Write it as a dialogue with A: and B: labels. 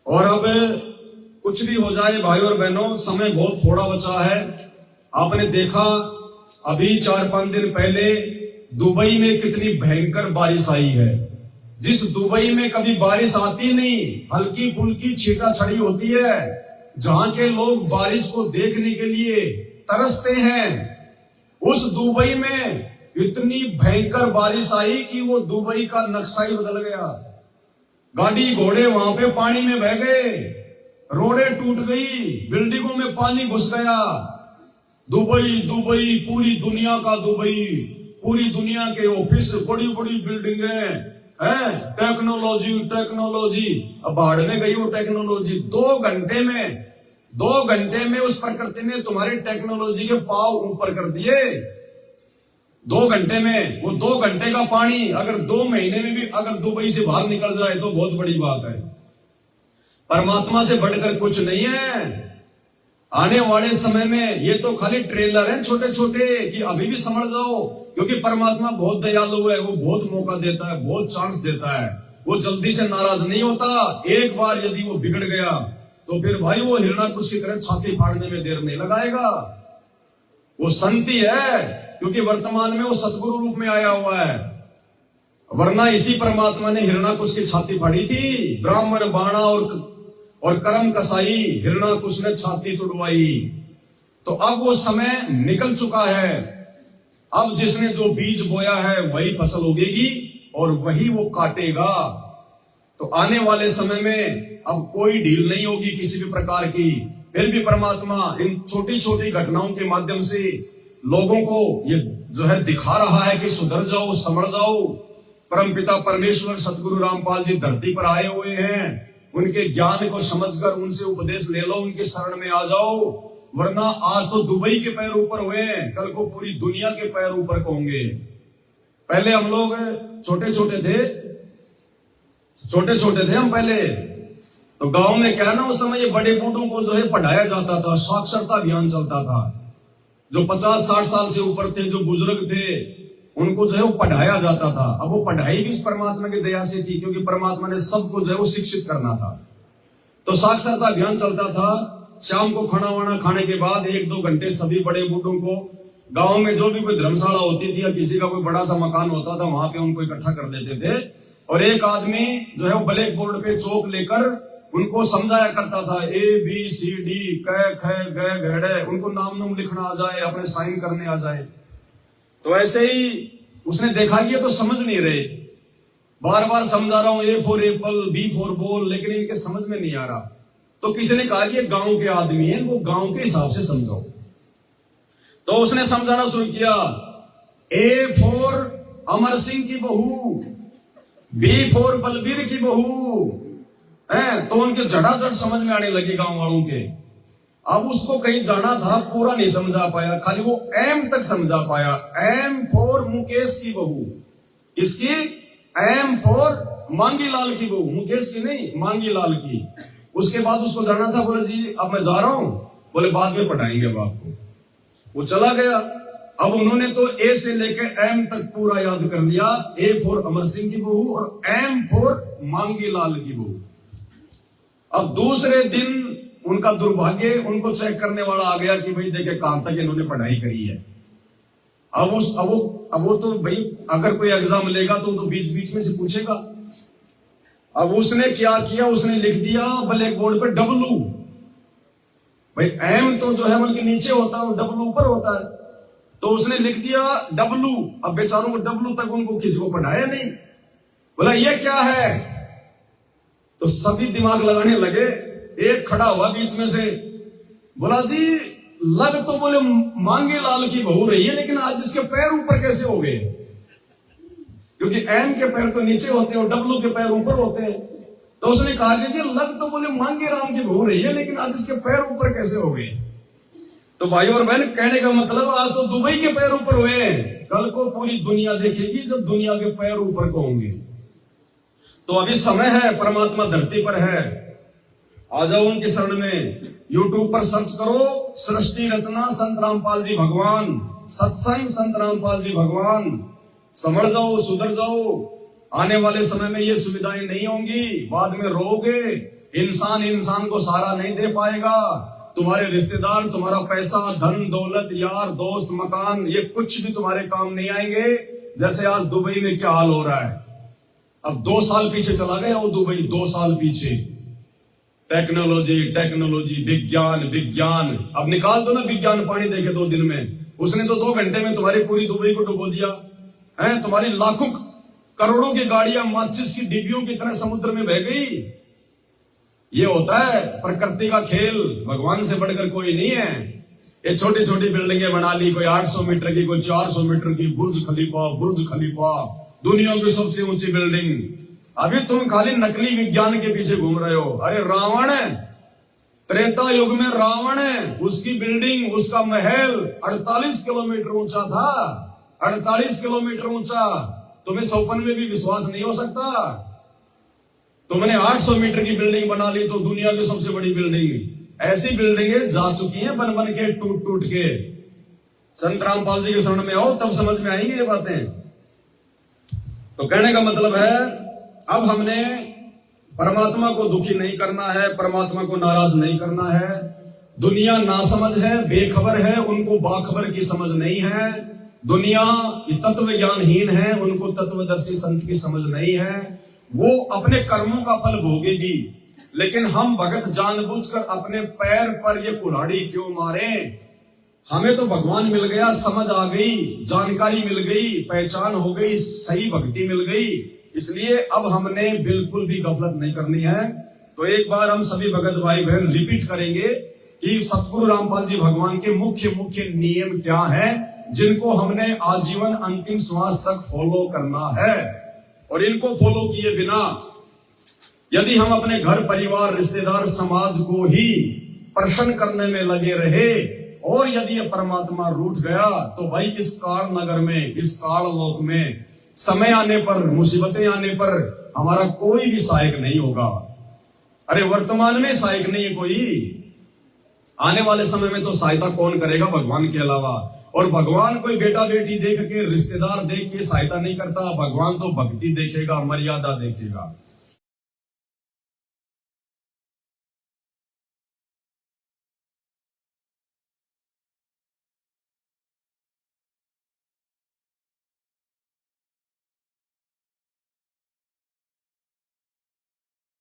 A: और अब कुछ भी हो जाए भाई और बहनों, समय बहुत थोड़ा बचा है। आपने देखा अभी 4-5 दिन पहले दुबई में कितनी भयंकर बारिश आई है। जिस दुबई में कभी बारिश आती नहीं, हल्की फुल्की छींटा छड़ी होती है, जहां के लोग बारिश को देखने के लिए तरसते हैं, उस दुबई में इतनी भयंकर बारिश आई कि वो दुबई का नक्शा ही बदल गया। गाड़ी घोड़े वहां पे पानी में बह गए, रोडें टूट गई, बिल्डिंगों में पानी घुस गया। दुबई दुबई पूरी दुनिया का दुबई, पूरी दुनिया के ऑफिस, बड़ी बड़ी बिल्डिंगें हैं, टेक्नोलॉजी टेक्नोलॉजी। अब बाढ़ में गई वो टेक्नोलॉजी। 2 घंटे में उस प्रकृति ने तुम्हारी टेक्नोलॉजी के पांव ऊपर कर दिए। 2 घंटे में वो 2 घंटे का पानी अगर 2 महीने में भी अगर दुबई से बाहर निकल जाए तो बहुत बड़ी बात है। परमात्मा से बढ़कर कुछ नहीं है। आने वाले समय में ये तो खाली ट्रेलर है छोटे छोटे कि अभी भी समझ जाओ, क्योंकि परमात्मा बहुत दयालु है। वो बहुत मौका देता है, बहुत चांस देता है। वो जल्दी से नाराज नहीं होता। एक बार यदि वो बिगड़ गया तो फिर भाई वो हिरणाकुश की तरह छाती फाड़ने में देर नहीं लगाएगा। वो संत ही है, क्योंकि वर्तमान में वो सतगुरु रूप में आया हुआ है। वरना इसी परमात्मा ने हिरणाकुश की छाती फाड़ी थी। ब्राह्मण बाणा और कर्म कसाई, हिरणाकुश ने छाती तुड़वाई। तो अब वो समय निकल चुका है। अब जिसने जो बीज बोया है वही फसल उगेगी और वही वो काटेगा। तो आने वाले समय में अब कोई ढील नहीं होगी किसी भी प्रकार की। फिर भी परमात्मा इन छोटी छोटी घटनाओं के माध्यम से लोगों को ये जो है दिखा रहा है कि सुधर जाओ, समझ जाओ। परमपिता परमेश्वर सतगुरु रामपाल जी धरती पर आए हुए हैं। उनके ज्ञान को समझकर उनसे उपदेश ले लो, उनके शरण में आ जाओ। वरना आज तो दुबई के पैर ऊपर हुए, कल को पूरी दुनिया के पैर ऊपर होंगे। पहले हम लोग छोटे छोटे थे हम पहले तो गांव में क्या ना, उस समय ये बड़े बूढ़ों को जो है पढ़ाया जाता था, साक्षरता अभियान चलता था। जो 50-60 साल से ऊपर थे, जो बुजुर्ग थे, उनको जो है वो पढ़ाया जाता था। अब वो पढ़ाई भी इस परमात्मा की दया से थी, क्योंकि परमात्मा ने सबको जो है वो शिक्षित करना था। तो साक्षरता अभियान चलता था। शाम को खाना वाना खाने के बाद 1-2 घंटे सभी बड़े बूढ़ों को गांव में जो भी कोई धर्मशाला होती थी या किसी का कोई बड़ा सा मकान होता था, वहां पे उनको इकट्ठा कर देते थे। और एक आदमी जो है वो ब्लैक बोर्ड पे चौक लेकर उनको समझाया करता था। ABCD क ख ग घ, उनको नाम लिखना आ जाए, अपने साइन करने आ जाए। तो ऐसे ही उसने देखा कि ये तो समझ नहीं रहे। बार बार समझा रहा हूं, A for Apple, B for ball, लेकिन इनके समझ में नहीं आ रहा। तो किसी ने कहा कि ये गांव के आदमी हैं, वो गांव के हिसाब से समझाओ। तो उसने समझाना शुरू किया। A फॉर अमर सिंह की बहू, B फॉर बलबीर की बहू है। तो उनके झटाझट समझ में आने लगी गांव वालों के। अब उसको कहीं जाना था, पूरा नहीं समझा पाया, खाली वो M तक समझा पाया। M फॉर मुकेश की बहू, इसकी M फॉर मांगी लाल की बहू, मुकेश की नहीं, मांगी लाल की। उसके बाद उसको जाना था, बोले जी अब मैं जा रहा हूं, बोले बाद में पढ़ाएंगे अब आपको। वो चला गया। अब उन्होंने तो A से लेकर M तक पूरा याद कर लिया। A फॉर अमर सिंह की बहू और M फॉर मांगी लाल की बहू। अब दूसरे दिन उनका दुर्भाग्य, उनको चेक करने वाला आ गया कि भाई देखे कहां तक इन्होंने पढ़ाई करी है। अब वो तो भाई अगर कोई एग्जाम लेगा तो बीच बीच में से पूछेगा। अब उसने क्या किया, उसने लिख दिया ब्लैक बोर्ड पे W। भाई M तो जो है बल्कि नीचे होता है, W ऊपर होता है। तो उसने लिख दिया W। अब बेचारों को W तक उनको किसी को पढ़ाया नहीं। बोला ये क्या है? तो सभी दिमाग लगाने लगे। एक खड़ा हुआ बीच में से, बोला जी लग तो बोले मांगे लाल की बहू रही है, लेकिन आज इसके पैर ऊपर कैसे हो गए? क्योंकि M के पैर तो नीचे होते हैं और W के पैर ऊपर होते हैं। तो उसने कहा कि जी लग तो बोले मांगे राम की बहू रही है, लेकिन आज इसके पैर ऊपर कैसे हो गए? तो भाई और बहन, कहने का मतलब आज तो दुबई के पैर ऊपर हुए, कल को पूरी दुनिया देखेगी जब दुनिया के पैर ऊपर को होंगे। तो अभी समय है, परमात्मा धरती पर है। आ जाओ उनके शरण में। YouTube पर सर्च करो, सृष्टि रचना संत रामपाल जी भगवान, सत्संग संत रामपाल जी भगवान। समझ जाओ, सुधर जाओ। आने वाले समय में ये सुविधाएं नहीं होंगी, बाद में रोओगे इंसान इंसान को सहारा नहीं दे पाएगा। तुम्हारे रिश्तेदार, तुम्हारा पैसा, धन दौलत, यार दोस्त, मकान, ये कुछ भी तुम्हारे काम नहीं आएंगे। जैसे आज दुबई में क्या हाल हो रहा है, अब 2 साल पीछे चला गया वो दुबई, 2 साल पीछे। टेक्नोलॉजी टेक्नोलॉजी, विज्ञान विज्ञान, अब निकाल दो ना विज्ञान पानी देके 2 दिन में, उसने तो 2 घंटे में तुम्हारी पूरी दुबई को डुबो दिया है। तुम्हारी लाखों करोड़ों की गाड़ियां माचिस की डिब्बियों की तरह समुद्र में बह गई। ये होता है प्रकृति का खेल, भगवान से बढ़कर कोई नहीं है। ये छोटी छोटी बिल्डिंगें बना ली, कोई 800 मीटर की, कोई 400 मीटर की, बुर्ज खलीफा, दुनिया की सबसे ऊंची बिल्डिंग। अभी तुम खाली नकली विज्ञान के पीछे घूम रहे हो। अरे रावण है, त्रेता युग में रावण है, उसकी बिल्डिंग, उसका महल 48 किलोमीटर ऊंचा था, 48 किलोमीटर ऊंचा। तुम्हें सपन में भी विश्वास नहीं हो सकता। तुमने 800 मीटर की बिल्डिंग बना ली तो दुनिया की सबसे बड़ी बिल्डिंग। ऐसी बिल्डिंगें जा चुकी हैं बन बन के, टूट टूट के। संत रामपाल जी के शरण में आओ, तब समझ में आएंगी ये बातें। तो कहने का मतलब है, अब हमने परमात्मा को दुखी नहीं करना है, परमात्मा को नाराज नहीं करना है। दुनिया नासमझ है, बेखबर है, उनको बाखबर की समझ नहीं है। दुनिया तत्व ज्ञानहीन है, उनको तत्वदर्शी संत की समझ नहीं है। वो अपने कर्मों का फल भोगेगी, लेकिन हम भगत जानबूझकर अपने पैर पर ये कुल्हाड़ी क्यों मारे। हमें तो भगवान मिल गया, समझ आ गई, जानकारी मिल गई, पहचान हो गई, सही भक्ति मिल गई, इसलिए अब हमने बिल्कुल भी गफलत नहीं करनी है। तो एक बार हम सभी भगत भाई बहन रिपीट करेंगे कि सतगुरु रामपाल जी भगवान के मुख्य मुख्य नियम क्या है, जिनको हमने आजीवन अंतिम श्वास तक फॉलो करना है। और इनको फॉलो किए बिना यदि हम अपने घर परिवार रिश्तेदार समाज को ही प्रसन्न करने में लगे रहे और यदि ये परमात्मा रूठ गया, तो भाई इस काल नगर में, इस काल लोक में समय आने पर, मुसीबतें आने पर हमारा कोई भी सहायक नहीं होगा। अरे वर्तमान में सहायक नहीं है कोई, आने वाले समय में तो सहायता कौन करेगा भगवान के अलावा। और भगवान कोई बेटा बेटी देख के, रिश्तेदार देख के सहायता नहीं करता। भगवान तो भक्ति देखेगा, मर्यादा देखेगा।